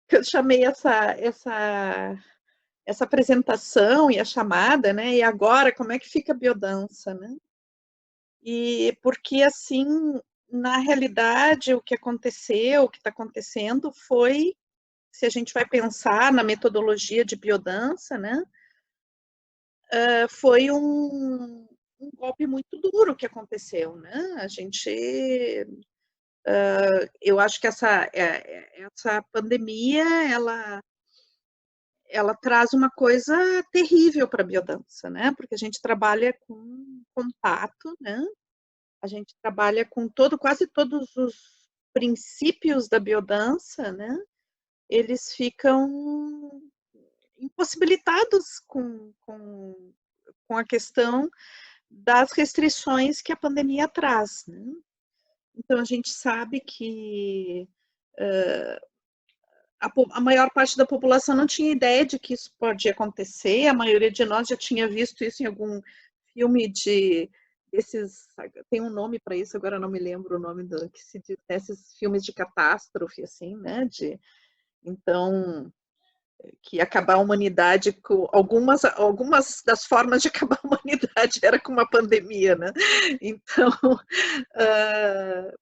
que eu chamei essa apresentação e a chamada, né? E agora, como é que fica a biodança, né? E porque, assim, na realidade, o que aconteceu, o que está acontecendo foi, se a gente vai pensar na metodologia de biodança, né? Foi um golpe muito duro que aconteceu, né? A gente, eu acho que essa pandemia, ela traz uma coisa terrível para a biodança, né? Porque a gente trabalha com contato, né? A gente trabalha com quase todos os princípios da biodança, né? Eles ficam impossibilitados com a questão das restrições que a pandemia traz, né? Então, a gente sabe que a maior parte da população não tinha ideia de que isso podia acontecer, a maioria de nós já tinha visto isso em algum filme desses, tem um nome para isso, agora não me lembro o nome que se diz, desses filmes de catástrofe, assim, né? Então, que acabar a humanidade com algumas das formas de acabar a humanidade era com uma pandemia, né? Então,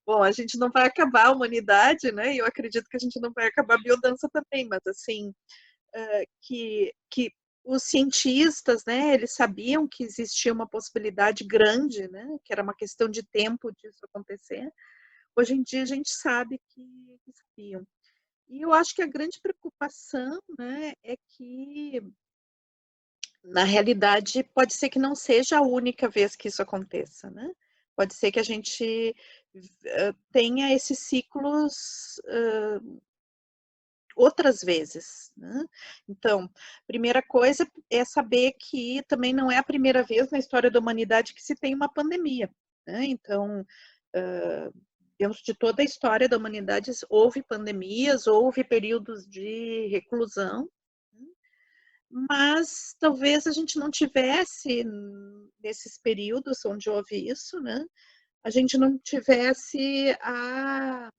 bom, a gente não vai acabar a humanidade, né? E eu acredito que a gente não vai acabar a biodança também, mas assim, que os cientistas, né, eles sabiam que existia uma possibilidade grande, né, que era uma questão de tempo disso acontecer. Hoje em dia a gente sabe que sabiam. E eu acho que a grande preocupação, né, é que, na realidade, pode ser que não seja a única vez que isso aconteça, né? Pode ser que a gente tenha esses ciclos outras vezes, né? Então, primeira coisa é saber que também não é a primeira vez na história da humanidade que se tem uma pandemia, né? Então, dentro de toda a história da humanidade, houve pandemias, houve períodos de reclusão, mas talvez a gente não tivesse, nesses períodos onde houve isso, né? A gente não tivesse a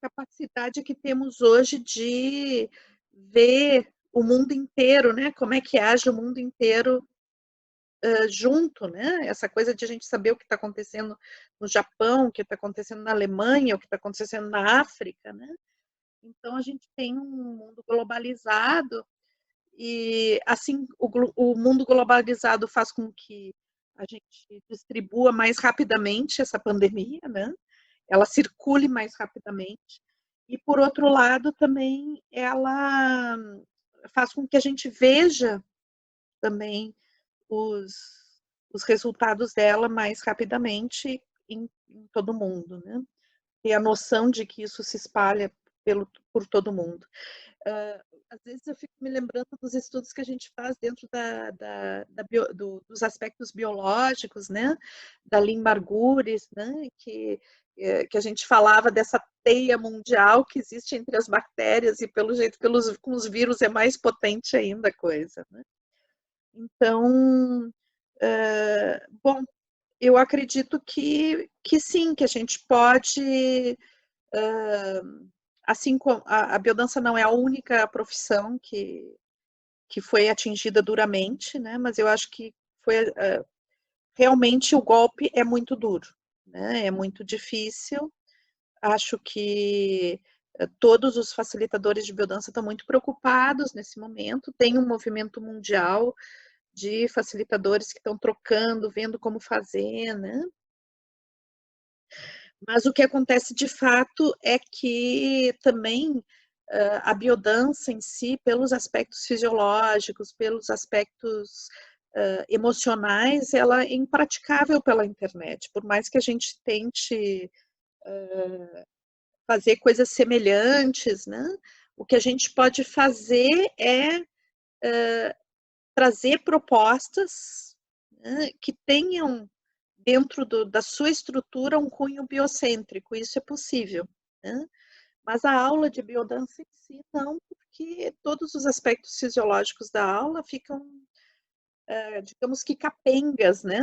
capacidade que temos hoje de ver o mundo inteiro, né? Como é que age o mundo inteiro junto, né? Essa coisa de a gente saber o que está acontecendo no Japão, o que está acontecendo na Alemanha, o que está acontecendo na África, né? Então a gente tem um mundo globalizado e assim o mundo globalizado faz com que a gente distribua mais rapidamente essa pandemia, né? Ela circule mais rapidamente. E, por outro lado, também ela faz com que a gente veja também os, os resultados dela mais rapidamente em todo mundo, né? E a noção de que isso se espalha por todo mundo. Às vezes eu fico me lembrando dos estudos que a gente faz dentro dos aspectos biológicos, né? Da Lynn Margulis, né? Que a gente falava dessa teia mundial que existe entre as bactérias e, pelo jeito, com os vírus é mais potente ainda a coisa, né? Então, bom, eu acredito que sim, que a gente pode, assim como a biodança não é a única profissão que foi atingida duramente, né? Mas eu acho que foi realmente o golpe é muito duro, né? É muito difícil. Acho que todos os facilitadores de biodança estão muito preocupados nesse momento. Tem um movimento mundial de facilitadores que estão trocando, vendo como fazer, né? Mas o que acontece de fato é que também a biodança em si, pelos aspectos fisiológicos, pelos aspectos emocionais, ela é impraticável pela internet. Por mais que a gente tente fazer coisas semelhantes, né? O que a gente pode fazer é trazer propostas, né, que tenham dentro da sua estrutura um cunho biocêntrico, isso é possível, né? Mas a aula de biodança em si não, porque todos os aspectos fisiológicos da aula ficam, digamos que capengas, né?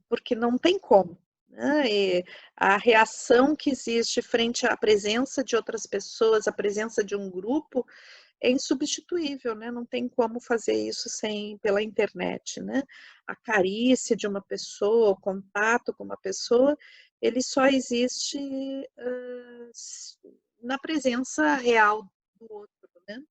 Porque não tem como. né? E a reação que existe frente à presença de outras pessoas, à presença de um grupo, é insubstituível, né? Não tem como fazer isso sem pela internet, né? A carícia de uma pessoa, o contato com uma pessoa, ele só existe na presença real do outro, né?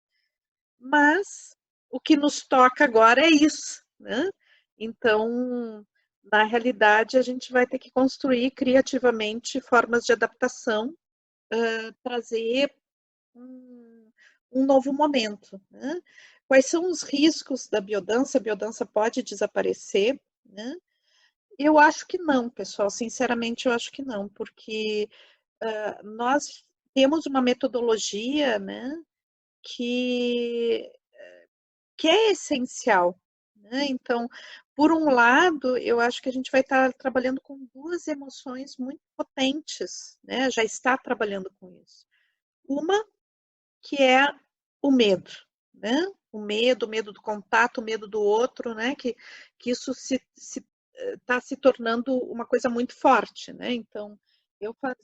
Mas o que nos toca agora é isso, né? Então, na realidade, a gente vai ter que construir criativamente formas de adaptação, trazer um novo momento, né? Quais são os riscos da biodança? A biodança pode desaparecer, né? Eu acho que não, pessoal. Sinceramente, eu acho que não, porque nós temos uma metodologia, né, que, que é essencial, né? Então, por um lado, eu acho que a gente vai estar trabalhando com duas emoções muito potentes, né? Já está trabalhando com isso. Uma que é o medo, né? O medo do contato, o medo do outro, né? Que isso está se tornando uma coisa muito forte, né? Então, eu faz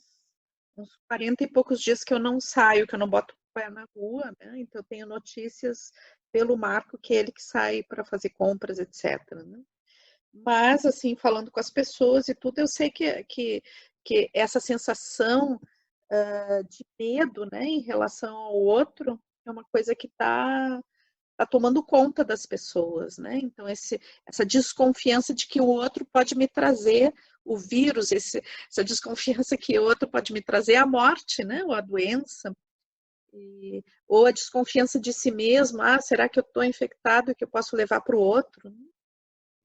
uns 40 e poucos dias que eu não saio, que eu não boto o pé na rua, né? Então, eu tenho notícias pelo Marco, que é ele que sai para fazer compras, etc. Né? Mas, assim, falando com as pessoas e tudo, eu sei que essa sensação de medo, né, em relação ao outro, é uma coisa que tá tomando conta das pessoas, né? Então, essa desconfiança de que o outro pode me trazer o vírus, essa desconfiança que o outro pode me trazer a morte, né? Ou a doença, ou a desconfiança de si mesmo, será que eu estou infectado e que eu posso levar para o outro?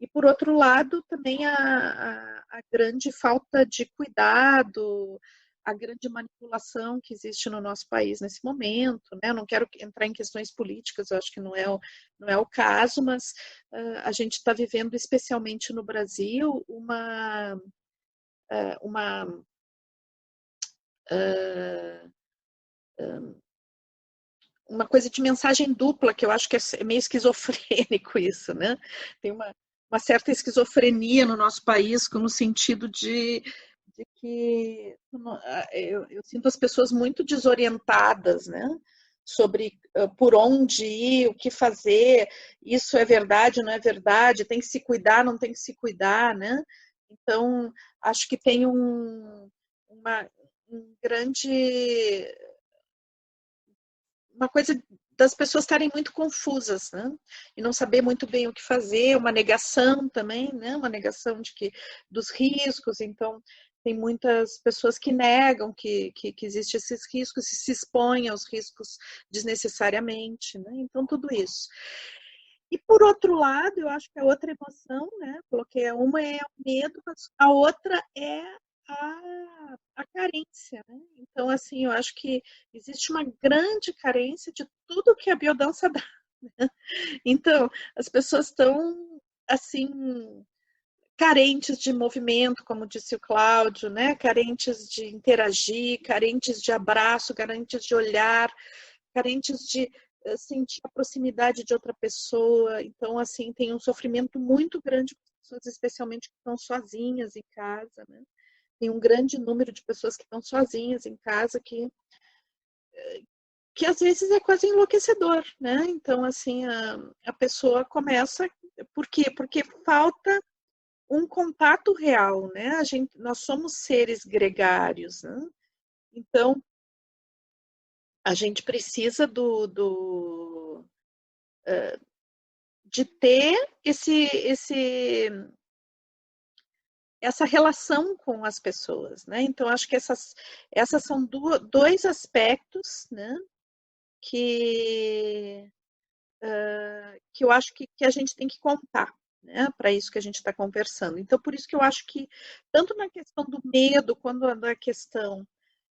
E, por outro lado, também a grande falta de cuidado, a grande manipulação que existe no nosso país nesse momento, né? Eu não quero entrar em questões políticas, eu acho que não é o caso, mas a gente está vivendo, especialmente no Brasil, uma uma coisa de mensagem dupla, que eu acho que é meio esquizofrênico isso, né? Tem uma certa esquizofrenia no nosso país, no sentido de que eu sinto as pessoas muito desorientadas, né? Sobre por onde ir, o que fazer, isso é verdade, não é verdade, tem que se cuidar, não tem que se cuidar, né? Então, acho que tem um grande uma coisa das pessoas estarem muito confusas, né? E não saber muito bem o que fazer, uma negação também, né? Uma negação dos riscos. Então, tem muitas pessoas que negam que existem esses riscos e se expõem aos riscos desnecessariamente, né? Então, tudo isso. E, por outro lado, eu acho que a outra emoção, né? Coloquei uma é o medo, mas a outra é a carência, né? Então, assim, eu acho que existe uma grande carência de tudo que a biodança dá. Né? Então, as pessoas estão, assim, carentes de movimento, como disse o Cláudio, né? Carentes de interagir, carentes de abraço, carentes de olhar, carentes de sentir a proximidade de outra pessoa. Então, assim, tem um sofrimento muito grande com pessoas, especialmente que estão sozinhas em casa, né? Tem um grande número de pessoas que estão sozinhas em casa que às vezes é quase enlouquecedor, né? Então, assim, a pessoa começa... Por quê? Porque falta um contato real, né? Nós somos seres gregários, né? Então, a gente precisa de ter essa relação com as pessoas, né? Então, acho que essas são dois aspectos, né? Que, que eu acho que a gente tem que contar, né? Para isso que a gente está conversando. Então, por isso que eu acho que, tanto na questão do medo, quanto na questão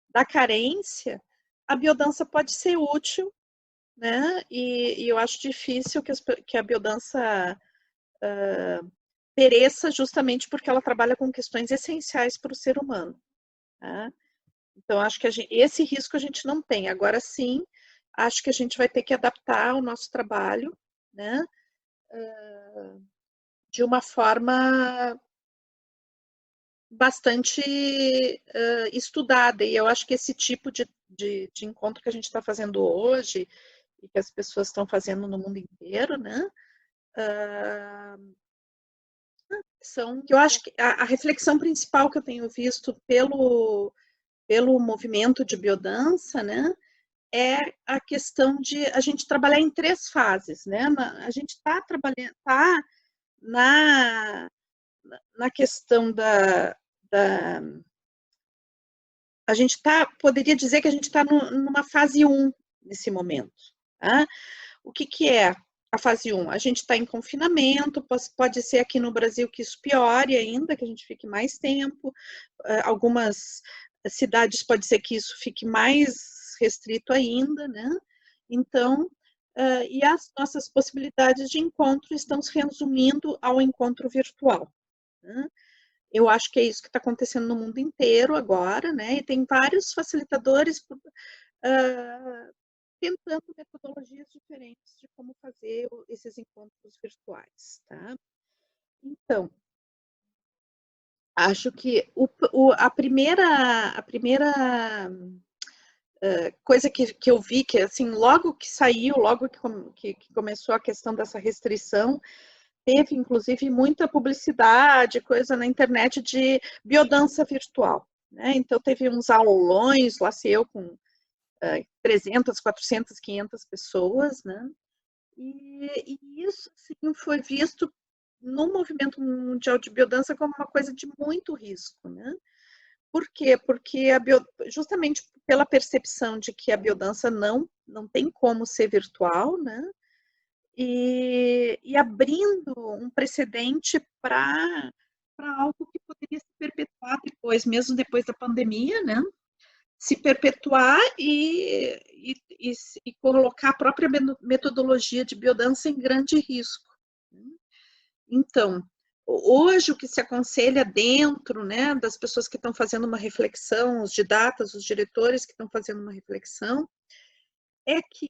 da carência, a biodança pode ser útil, né? E eu acho difícil que a biodança pereça justamente porque ela trabalha com questões essenciais para o ser humano. Tá? Então, acho que esse risco a gente não tem. Agora sim, acho que a gente vai ter que adaptar o nosso trabalho, né? De uma forma bastante estudada, e eu acho que esse tipo de encontro que a gente está fazendo hoje, e que as pessoas estão fazendo no mundo inteiro, né? Eu acho que a reflexão principal que eu tenho visto pelo movimento de biodança, né, é a questão de a gente trabalhar em 3 fases, né? A gente está trabalhando, tá na, na questão da a gente poderia dizer que a gente está numa fase 1 nesse momento, tá? O que é a fase 1? A gente está em confinamento, pode ser aqui no Brasil que isso piore ainda, que a gente fique mais tempo. Algumas cidades pode ser que isso fique mais restrito ainda, né? Então, e as nossas possibilidades de encontro estão se resumindo ao encontro virtual, né? Eu acho que é isso que está acontecendo no mundo inteiro agora, né? E tem vários facilitadores tentando metodologias diferentes de como fazer esses encontros virtuais, tá? Então, acho que a primeira coisa que eu vi, que assim, logo que saiu, logo que começou a questão dessa restrição, teve inclusive muita publicidade, coisa na internet de biodança virtual, né? Então teve uns aulões, lá se eu com 300, 400, 500 pessoas, né? E isso sim, foi visto no movimento mundial de biodança como uma coisa de muito risco, né? Por quê? Porque justamente pela percepção de que a biodança não tem como ser virtual, né? E abrindo um precedente para algo que poderia se perpetuar depois, mesmo depois da pandemia, né? Se perpetuar e colocar a própria metodologia de biodança em grande risco. Então, hoje o que se aconselha dentro, né, das pessoas que estão fazendo uma reflexão, os didatas, os diretores que estão fazendo uma reflexão, é que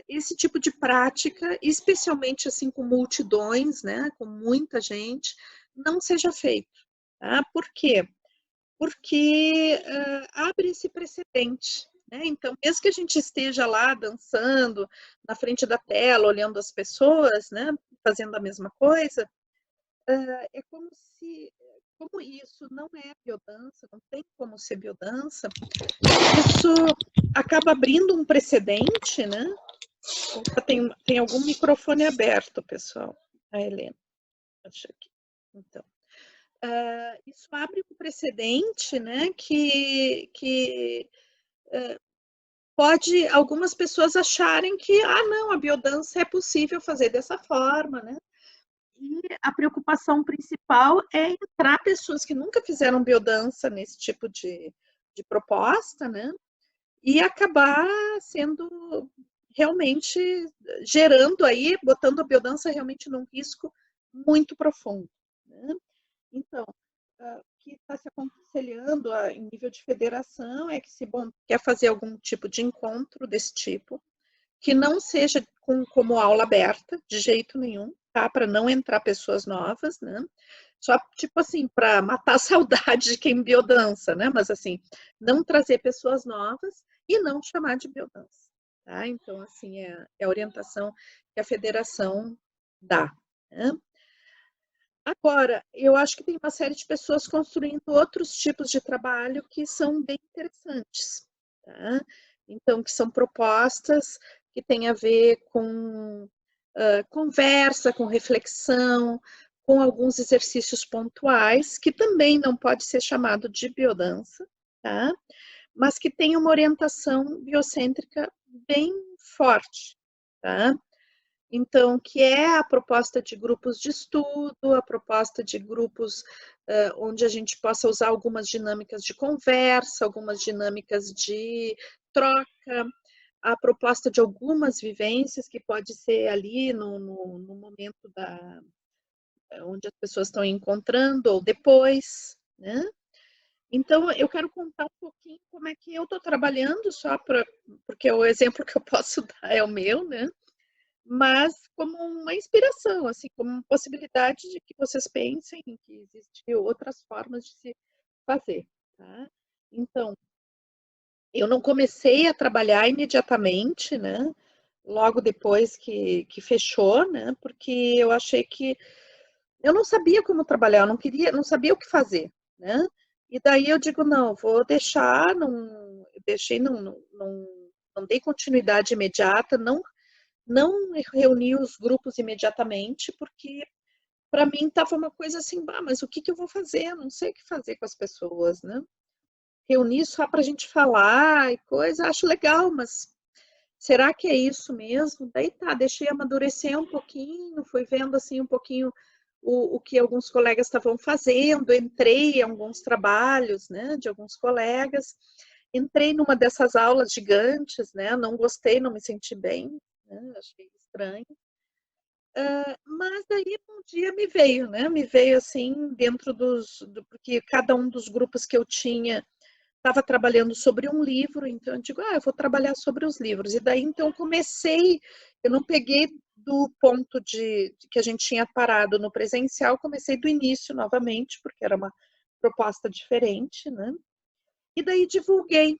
esse tipo de prática, especialmente assim com multidões, né, com muita gente, não seja feito. Tá? Por quê? Porque abre esse precedente. Né? Então, mesmo que a gente esteja lá dançando na frente da tela, olhando as pessoas, né, fazendo a mesma coisa, é como isso não é biodança, não tem como ser biodança, isso acaba abrindo um precedente, né? Tem algum microfone aberto, pessoal. A Helena, acho que. Então, isso abre um precedente, né? Que pode algumas pessoas acharem que, não, a biodança é possível fazer dessa forma, né? E a preocupação principal é entrar pessoas que nunca fizeram biodança nesse tipo de proposta, né? E acabar sendo realmente gerando aí, botando a biodança realmente num risco muito profundo. Né? Então, o que está se aconselhando em nível de federação é que se quer fazer algum tipo de encontro desse tipo, que não seja como aula aberta, de jeito nenhum, tá? Para não entrar pessoas novas, né? Só, tipo assim, para matar a saudade de quem biodança, né? Mas, assim, não trazer pessoas novas e não chamar de biodança, tá? Então, assim, é a orientação que a federação dá, né? Agora, eu acho que tem uma série de pessoas construindo outros tipos de trabalho que são bem interessantes, tá? Então, que são propostas que têm a ver com conversa, com reflexão, com alguns exercícios pontuais, que também não pode ser chamado de biodança, tá? Mas que tem uma orientação biocêntrica bem forte, tá? Então, que é a proposta de grupos de estudo, a proposta de grupos onde a gente possa usar algumas dinâmicas de conversa, algumas dinâmicas de troca, a proposta de algumas vivências, que pode ser ali no momento onde as pessoas estão encontrando, ou depois, né? Então, eu quero contar um pouquinho como é que eu estou trabalhando, porque o exemplo que eu posso dar é o meu, né? mas como uma inspiração, assim, como uma possibilidade de que vocês pensem que existem outras formas de se fazer, tá? Então, eu não comecei a trabalhar imediatamente, né? Logo depois que fechou, né? Porque eu achei que eu não sabia como trabalhar, eu não queria, não sabia o que fazer, né? E daí eu digo, não, vou deixar, não, deixei, não dei continuidade imediata, não reuni os grupos imediatamente, porque para mim estava uma coisa assim, bah, mas o que que eu vou fazer? Eu não sei o que fazer com as pessoas, né? Reunir só para a gente falar e coisa, acho legal, mas será que é isso mesmo? Daí tá, deixei amadurecer um pouquinho, fui vendo assim um pouquinho o que alguns colegas estavam fazendo, entrei em alguns trabalhos, né, de alguns colegas, entrei numa dessas aulas gigantes, né, não gostei, não me senti bem, né, achei estranho. Mas daí um dia me veio, né, me veio assim dentro porque cada um dos grupos que eu tinha estava trabalhando sobre um livro, então eu digo, eu vou trabalhar sobre os livros. E daí então comecei, eu não peguei do ponto de que a gente tinha parado no presencial, comecei do início novamente, porque era uma proposta diferente, né? E daí divulguei,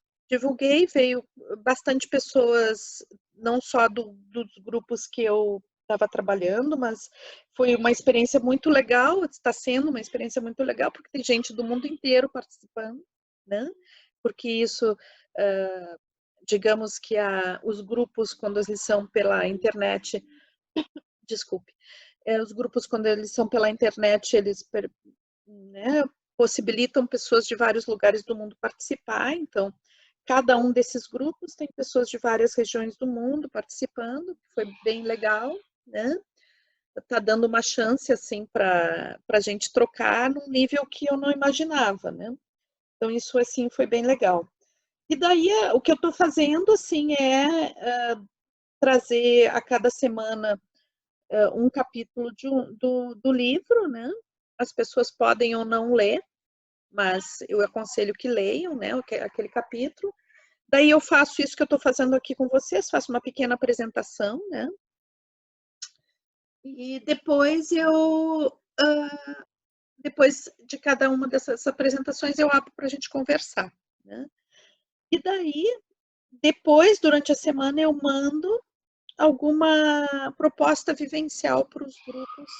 veio bastante pessoas, não só dos grupos que eu estava trabalhando, mas foi uma experiência muito legal, está sendo uma experiência muito legal, porque tem gente do mundo inteiro participando, né? Porque isso, digamos que os grupos, quando eles são pela internet, desculpe, os grupos, quando eles são pela internet, eles, né, possibilitam pessoas de vários lugares do mundo participar, então cada um desses grupos tem pessoas de várias regiões do mundo participando, que foi bem legal, né? Tá dando uma chance assim para a gente trocar num nível que eu não imaginava, né? Então isso assim foi bem legal. E daí o que eu estou fazendo assim trazer a cada semana um capítulo do livro, né? As pessoas podem ou não ler, mas eu aconselho que leiam, né, aquele capítulo. Daí eu faço isso que eu estou fazendo aqui com vocês, faço uma pequena apresentação, né? E depois depois de cada uma dessas apresentações, eu abro para a gente conversar, né? E daí, depois, durante a semana, eu mando alguma proposta vivencial para os grupos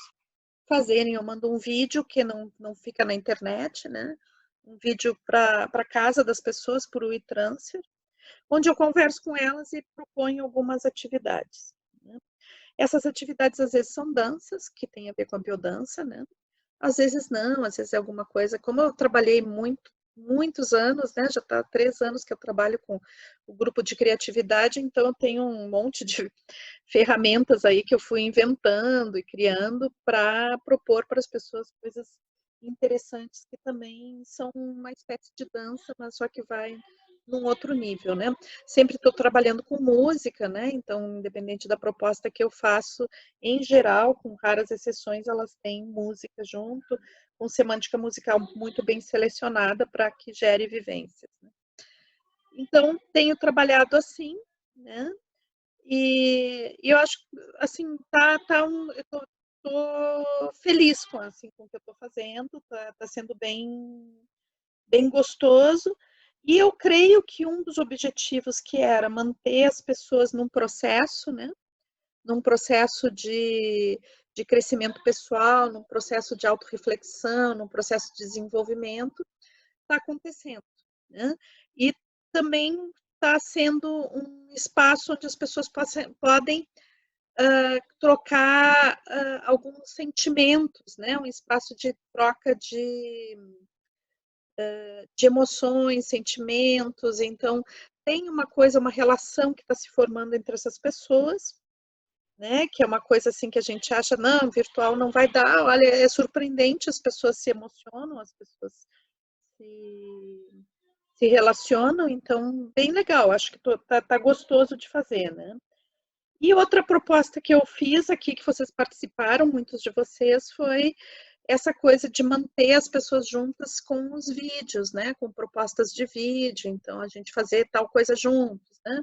fazerem. Eu mando um vídeo que não fica na internet, né? Um vídeo para casa das pessoas por WeTransfer, onde eu converso com elas e proponho algumas atividades, né? Essas atividades às vezes são danças, que tem a ver com a biodança, né? Às vezes não, às vezes é alguma coisa. Como eu trabalhei muitos anos, né? Já está há 3 anos que eu trabalho com o grupo de criatividade, então eu tenho um monte de ferramentas aí que eu fui inventando e criando para propor para as pessoas coisas interessantes que também são uma espécie de dança, mas só que vai num outro nível, né? Sempre estou trabalhando com música, né? Então, independente da proposta que eu faço, em geral, com raras exceções, elas têm música junto, com semântica musical muito bem selecionada para que gere vivências, né? Então, tenho trabalhado assim, né? E eu acho, assim, eu tô feliz com, assim, com o que eu tô fazendo, tá sendo bem gostoso. E eu creio que um dos objetivos que era manter as pessoas num processo, né? Num processo de crescimento pessoal, num processo de autorreflexão, num processo de desenvolvimento, está acontecendo, né? E também está sendo um espaço onde as pessoas podem trocar alguns sentimentos, né? Um espaço de troca de emoções, sentimentos. Então, tem uma coisa, uma relação que está se formando entre essas pessoas, né? Que é uma coisa assim que a gente acha, não, virtual não vai dar. Olha, é surpreendente, as pessoas se emocionam, as pessoas se, se relacionam, então, bem legal, acho que tá gostoso de fazer, né? E outra proposta que eu fiz aqui, que vocês participaram, muitos de vocês, foi essa coisa de manter as pessoas juntas com os vídeos, né? Com propostas de vídeo, então a gente fazer tal coisa juntos, né?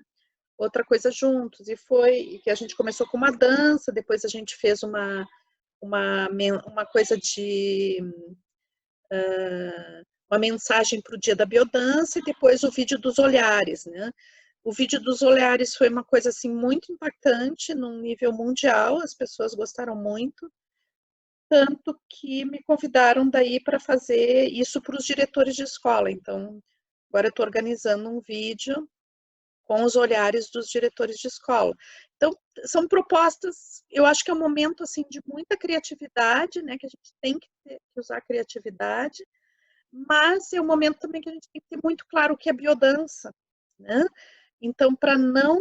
outra coisa juntos. E foi que a gente começou com uma dança, depois a gente fez uma coisa de uma mensagem para o Dia da Biodança e depois o vídeo dos olhares, né? O vídeo dos olhares foi uma coisa assim muito impactante num nível mundial, as pessoas gostaram muito, tanto que me convidaram daí para fazer isso para os diretores de escola. Então, agora eu estou organizando um vídeo com os olhares dos diretores de escola. Então, são propostas, eu acho que é um momento assim de muita criatividade, né, que a gente tem que usar a criatividade, mas é um momento também que a gente tem que ter muito claro o que é biodança, né? Então, para não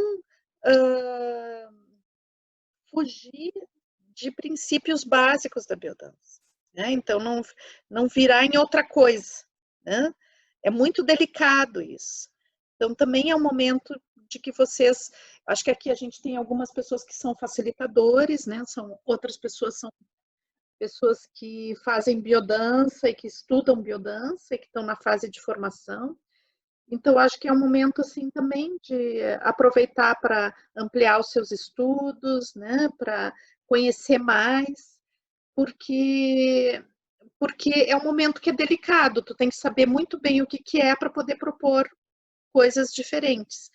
fugir de princípios básicos da biodança, né? Então, não virar em outra coisa, né? É muito delicado isso. Então, também é um momento de que vocês, acho que aqui a gente tem algumas pessoas que são facilitadores, né? Outras pessoas são pessoas que fazem biodança e que estudam biodança e que estão na fase de formação. Então, acho que é um momento assim também de aproveitar para ampliar os seus estudos, né? Para conhecer mais, porque é um momento que é delicado. Tu tem que saber muito bem o que é para poder propor coisas diferentes.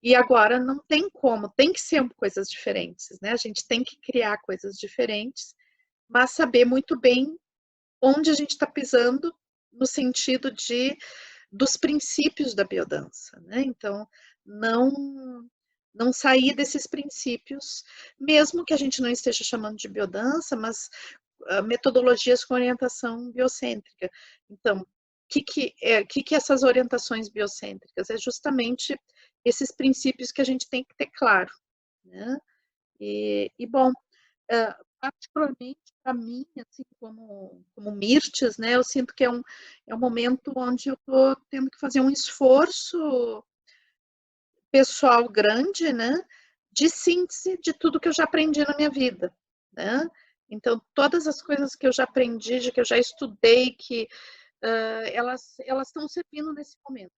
E agora não tem como, tem que ser coisas diferentes, né? A gente tem que criar coisas diferentes, mas saber muito bem onde a gente está pisando no sentido dos princípios da biodança, né? Então, não sair desses princípios, mesmo que a gente não esteja chamando de biodança, mas metodologias com orientação biocêntrica. Então, que essas orientações biocêntricas? É justamente esses princípios que a gente tem que ter claro, né? Bom, particularmente para mim, assim, como Mirtes, né, eu sinto que é um momento onde eu estou tendo que fazer um esforço pessoal grande, né, de síntese de tudo que eu já aprendi na minha vida, né? Então, todas as coisas que eu já aprendi, de que eu já estudei, que elas estão servindo nesse momento,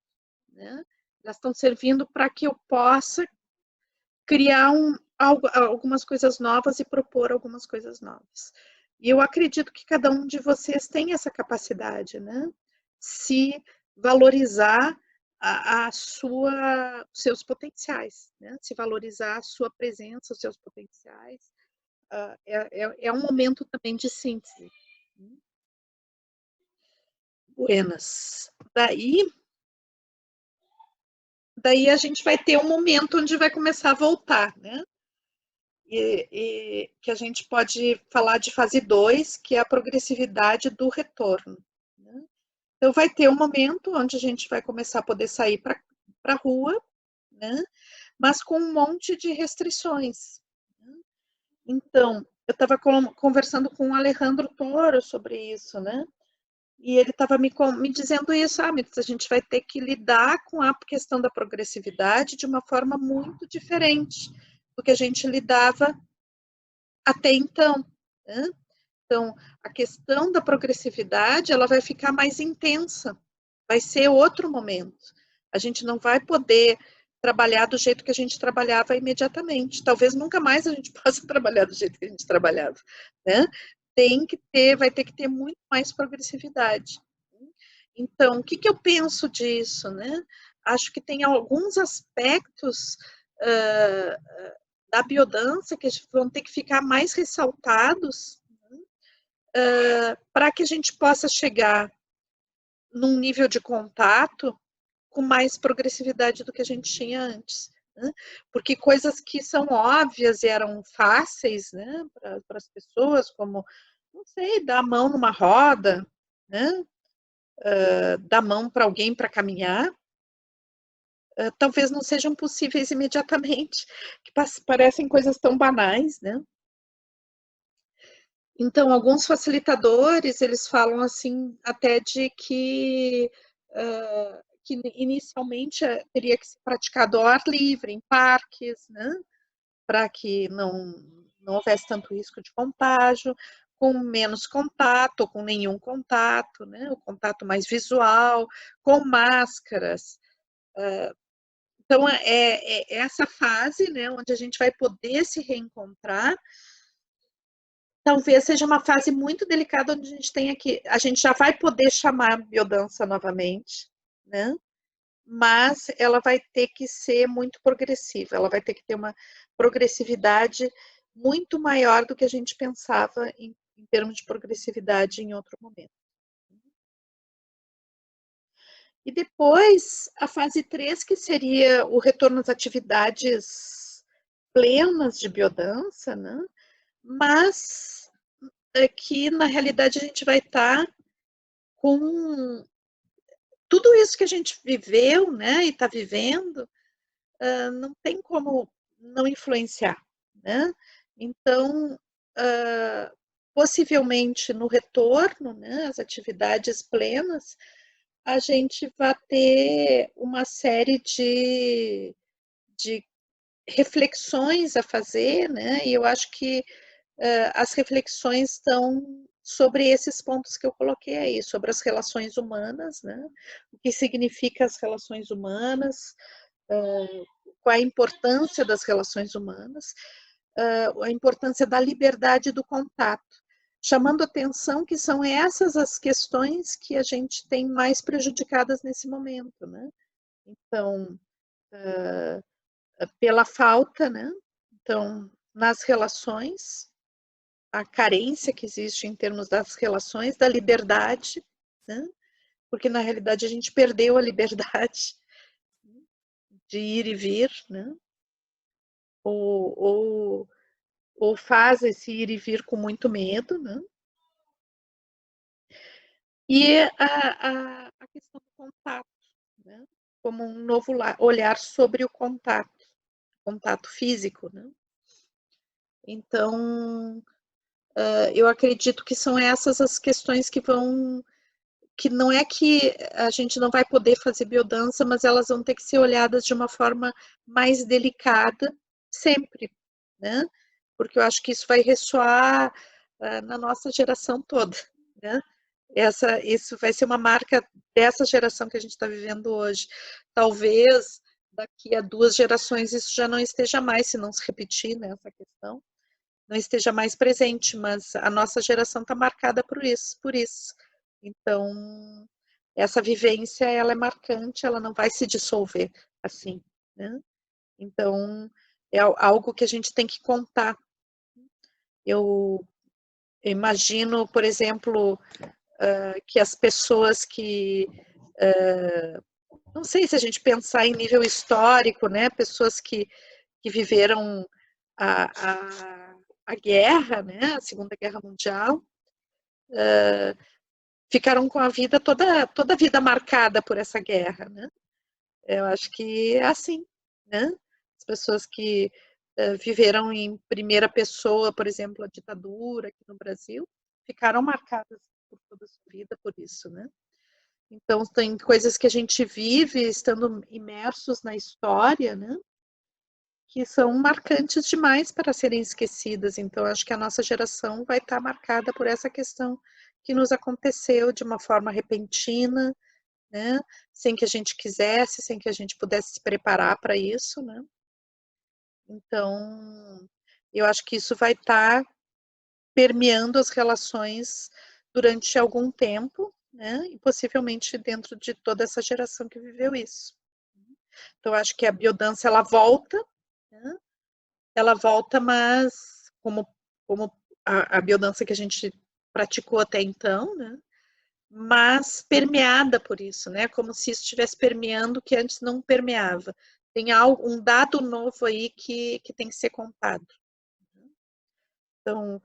né? Elas estão servindo para que eu possa criar algumas coisas novas e propor algumas coisas novas. E eu acredito que cada um de vocês tem essa capacidade, né? Se valorizar os seus potenciais, né? Se valorizar a sua presença, os seus potenciais. É um momento também de síntese. Buenas. Daí a gente vai ter um momento onde vai começar a voltar, né? E que a gente pode falar de fase 2, que é a progressividade do retorno, né? Então, vai ter um momento onde a gente vai começar a poder sair para a rua, né? Mas com um monte de restrições, né? Então, eu estava conversando com o Alejandro Toro sobre isso, né? E ele estava me dizendo isso, a gente vai ter que lidar com a questão da progressividade de uma forma muito diferente do que a gente lidava até então, né? Então, a questão da progressividade, ela vai ficar mais intensa, vai ser outro momento. A gente não vai poder trabalhar do jeito que a gente trabalhava imediatamente. Talvez nunca mais a gente possa trabalhar do jeito que a gente trabalhava, né? Vai ter que ter muito mais progressividade. Então, o que eu penso disso, né? Acho que tem alguns aspectos da biodança que vão ter que ficar mais ressaltados, para que a gente possa chegar num nível de contato com mais progressividade do que a gente tinha antes, né? Porque coisas que são óbvias e eram fáceis, né, para as pessoas, como, não sei, dar a mão numa roda, né, dar a mão para alguém para caminhar, talvez não sejam possíveis imediatamente, que parecem coisas tão banais, né? Então, alguns facilitadores, eles falam assim, até de que inicialmente teria que ser praticado ao ar livre, em parques, né? Para que não houvesse tanto risco de contágio, com menos contato, ou com nenhum contato, né? O contato mais visual, com máscaras, Então, é essa fase, né, onde a gente vai poder se reencontrar. Talvez seja uma fase muito delicada, onde a gente já vai poder chamar biodança novamente, né? Mas ela vai ter que ser muito progressiva, ela vai ter que ter uma progressividade muito maior do que a gente pensava em termos de progressividade em outro momento. E depois, a fase 3, que seria o retorno às atividades plenas de biodança, né? Mas que, na realidade, a gente vai estar com tudo isso que a gente viveu, né, e está vivendo, não tem como não influenciar, né? Então, possivelmente no retorno, né, às atividades plenas, a gente vai ter uma série de reflexões a fazer, né? E eu acho que as reflexões estão sobre esses pontos que eu coloquei aí, sobre as relações humanas, né? O que significa as relações humanas, qual a importância das relações humanas, a importância da liberdade do contato, chamando atenção que são essas as questões que a gente tem mais prejudicadas nesse momento, né? Então, pela falta, né? Então, nas relações, a carência que existe em termos das relações, da liberdade, né? Porque na realidade a gente perdeu a liberdade de ir e vir, né? Ou, ou faz esse ir e vir com muito medo, né? E a questão do contato, né? Como um novo olhar sobre o contato físico, né? Então, eu acredito que são essas as questões que não é que a gente não vai poder fazer biodança, mas elas vão ter que ser olhadas de uma forma mais delicada sempre, né? Porque eu acho que isso vai ressoar na nossa geração toda, né? Isso vai ser uma marca dessa geração que a gente está vivendo hoje. Talvez daqui a 2 gerações isso já não esteja mais, se não se repetir, né, essa questão, não esteja mais presente, mas a nossa geração está marcada por isso. Então, essa vivência, ela é marcante, ela não vai se dissolver assim, né? Então, é algo que a gente tem que contar. Eu imagino, por exemplo, que as pessoas que, não sei se a gente pensar em nível histórico, né? Pessoas que viveram a, a, a guerra, né? A Segunda Guerra Mundial, ficaram com a vida toda a vida marcada por essa guerra, né? Eu acho que é assim, né? As pessoas que viveram em primeira pessoa, por exemplo, a ditadura aqui no Brasil, ficaram marcadas por toda a sua vida por isso, né? Então, tem coisas que a gente vive estando imersos na história, né? Que são marcantes demais para serem esquecidas. Então, acho que a nossa geração vai estar marcada por essa questão que nos aconteceu de uma forma repentina, né? Sem que a gente quisesse, sem que a gente pudesse se preparar para isso, né? Então, eu acho que isso vai estar permeando as relações durante algum tempo, né? E possivelmente dentro de toda essa geração que viveu isso. Então, acho que a biodança ela volta, né? Ela volta, mas como a biodança que a gente praticou até então, né? Mas permeada por isso, né? Como se isso estivesse permeando que antes não permeava. Tem um dado novo aí que tem que ser contado. Então,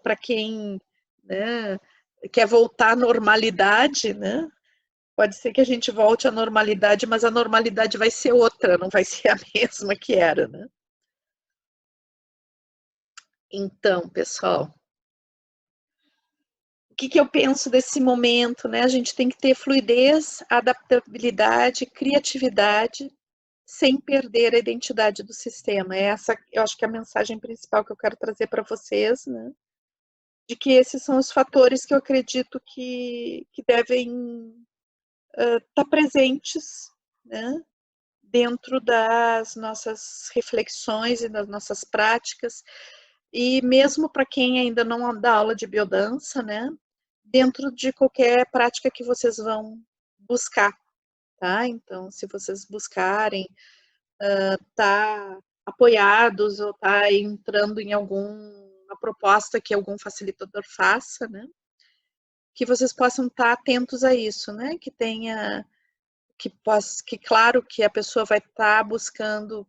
para quem, né, quer voltar à normalidade, né? Pode ser que a gente volte à normalidade, mas a normalidade vai ser outra, não vai ser a mesma que era, né? Então, pessoal, o que eu penso desse momento, né? A gente tem que ter fluidez, adaptabilidade, criatividade, sem perder a identidade do sistema. Essa, eu acho que é a mensagem principal que eu quero trazer para vocês, né? De que esses são os fatores que eu acredito que devem estar presentes, né? dentro das nossas reflexões e das nossas práticas, e mesmo para quem ainda não dá aula de biodança, né, dentro de qualquer prática que vocês vão buscar, tá? Então, se vocês buscarem tá apoiados ou tá entrando em alguma proposta que algum facilitador faça, né, que vocês possam estar atentos a isso, né, que tenha que claro que a pessoa vai estar buscando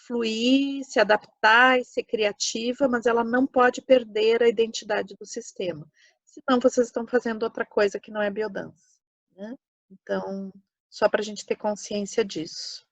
fluir, se adaptar e ser criativa, mas ela não pode perder a identidade do sistema. Senão vocês estão fazendo outra coisa que não é biodança, né? Então, só para a gente ter consciência disso.